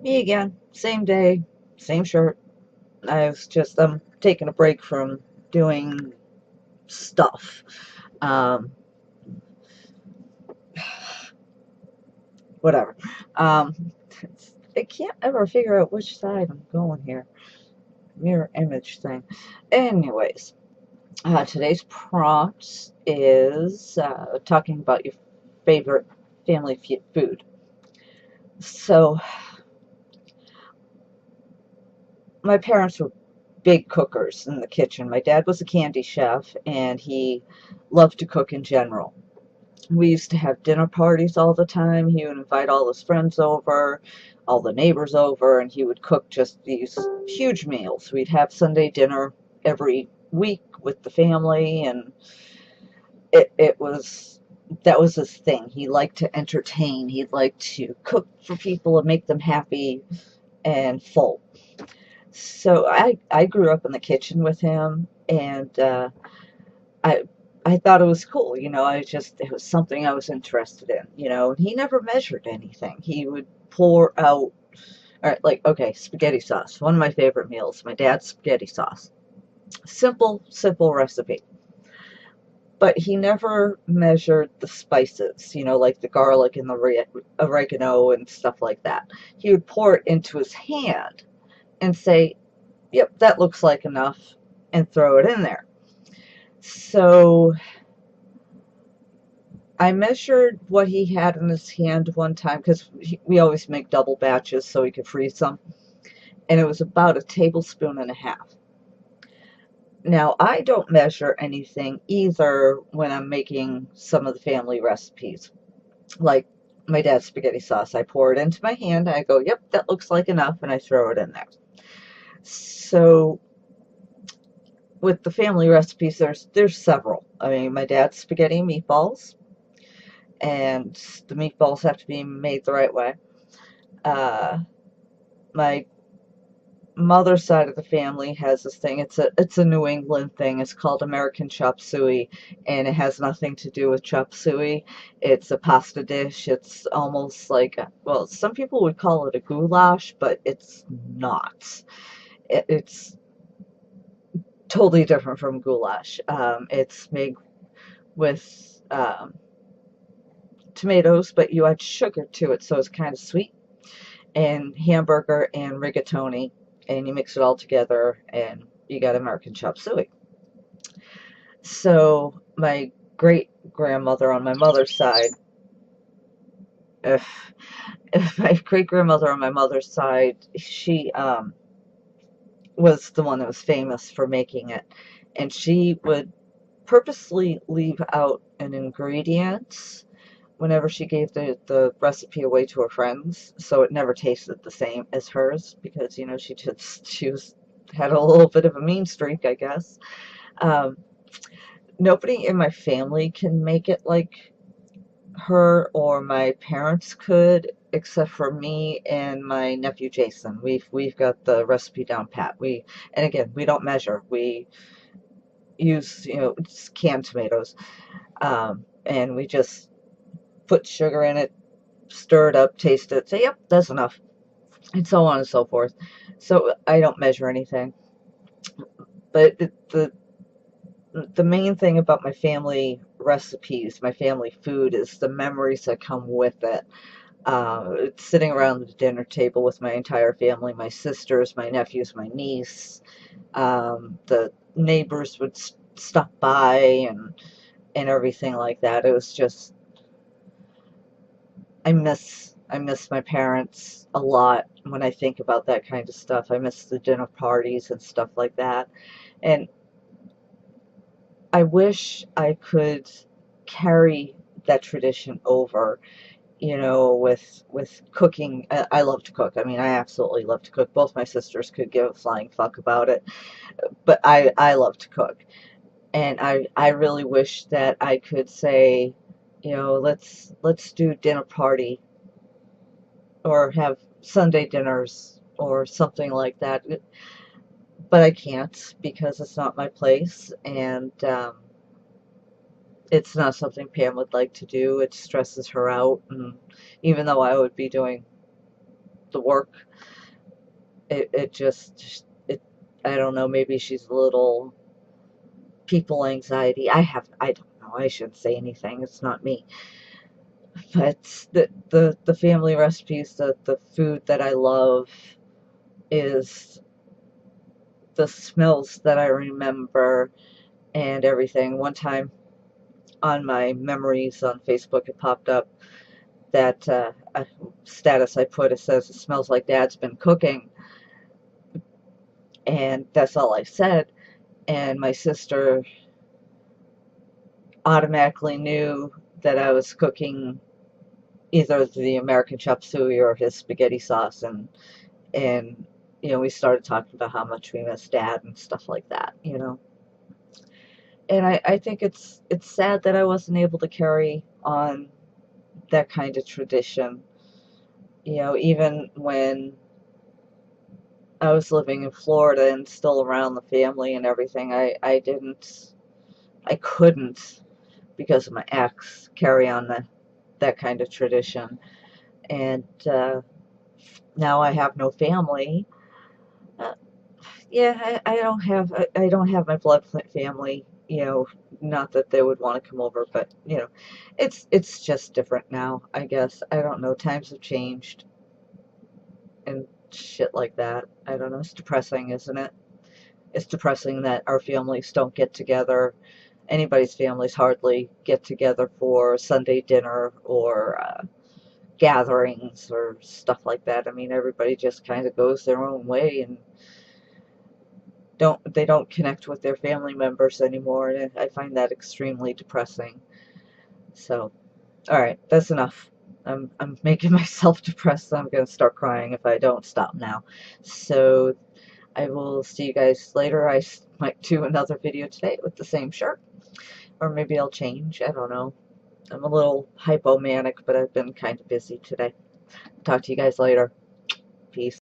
Me again. Same day, same shirt. I'm taking a break from doing stuff. Um, Whatever. Um, I can't ever figure out which side I'm going here. Mirror image thing. Anyways, today's prompt is talking about your favorite family food. So, my parents were big cookers in the kitchen. My dad was a candy chef, and he loved to cook in general. We used to have dinner parties all the time. He would invite all his friends over, all the neighbors over, and he would cook just these huge meals. We'd have Sunday dinner every week with the family, and it was that was his thing. He liked to entertain. He liked to cook for people and make them happy and full. So I grew up in the kitchen with him, and I I thought it was cool, it was something I was interested in, and he never measured anything. He would pour out, all right, like, okay, spaghetti sauce, one of my favorite meals, my dad's spaghetti sauce. Simple, simple recipe. But he never measured the spices, like the garlic and the oregano and stuff like that. He would pour it into his hand and say, yep, that looks like enough, and throw it in there. So I measured what he had in his hand one time because we always make double batches so we could freeze some, and it was about a tablespoon and a half. Now, I don't measure anything either when I'm making some of the family recipes. Like my dad's spaghetti sauce, I pour it into my hand, and I go, yep, that looks like enough, and I throw it in there. So with the family recipes, there's several. I mean, my dad's spaghetti and meatballs, and the meatballs have to be made the right way. Uh, my mother's side of the family has this thing. It's a New England thing. It's called American chop suey, and it has nothing to do with chop suey. It's a pasta dish. It's almost like well, some people would call it a goulash, but it's not. It's totally different from goulash. It's made with tomatoes, but you add sugar to it, so it's kind of sweet, and hamburger and rigatoni, and you mix it all together, and you got American chop suey. So my great grandmother on my mother's side, if, if my great grandmother on my mother's side, she was the one that was famous for making it, and she would purposely leave out an ingredient whenever she gave the recipe away to her friends, so it never tasted the same as hers because she had a little bit of a mean streak, I guess. Um, Nobody in my family can make it like her or my parents could, except for me and my nephew Jason. We've got the recipe down pat. And again, we don't measure. We use canned tomatoes, and we just put sugar in it, stir it up, taste it, say, yep, that's enough, and so on and so forth. So I don't measure anything. But the main thing about my family recipes, my family food, is the memories that come with it. Sitting around the dinner table with my entire family, my sisters, my nephews, my niece. The neighbors would stop by and everything like that. It was just I miss my parents a lot when I think about that kind of stuff. I miss the dinner parties and stuff like that. And I wish I could carry that tradition over, with cooking. I love to cook. I mean, I absolutely love to cook. Both my sisters could give a flying fuck about it, but I love to cook. And I really wish that I could say, let's do dinner party or have Sunday dinners or something like that. But I can't because it's not my place, and it's not something Pam would like to do. It stresses her out, and even though I would be doing the work. It just, I don't know, maybe she's a little people anxiety. I don't know, I shouldn't say anything, it's not me. But the family recipes, the food that I love is the smells that I remember and everything. One time on my memories on Facebook, it popped up that a status I put, it says, "It smells like Dad's been cooking," and that's all I said. And my sister automatically knew that I was cooking either the American chop suey or his spaghetti sauce, and we started talking about how much we miss Dad and stuff like that. And I think it's sad that I wasn't able to carry on that kind of tradition. Even when I was living in Florida and still around the family and everything, I couldn't, because of my ex, carry on that kind of tradition. And now I have no family. Uh, yeah, I don't have my blood family. Not that they would want to come over, but it's just different now, I guess. I don't know. Times have changed and shit like that. I don't know. It's depressing, isn't it? It's depressing that our families don't get together. Anybody's families hardly get together for Sunday dinner or gatherings or stuff like that. I mean, everybody just kind of goes their own way and don't connect with their family members anymore, and I find that extremely depressing. So, all right, that's enough. I'm making myself depressed, so I'm gonna start crying if I don't stop now. So I will see you guys later. I might do another video today with the same shirt, or maybe I'll change. I don't know. I'm a little hypomanic, but I've been kind of busy today. Talk to you guys later. Peace.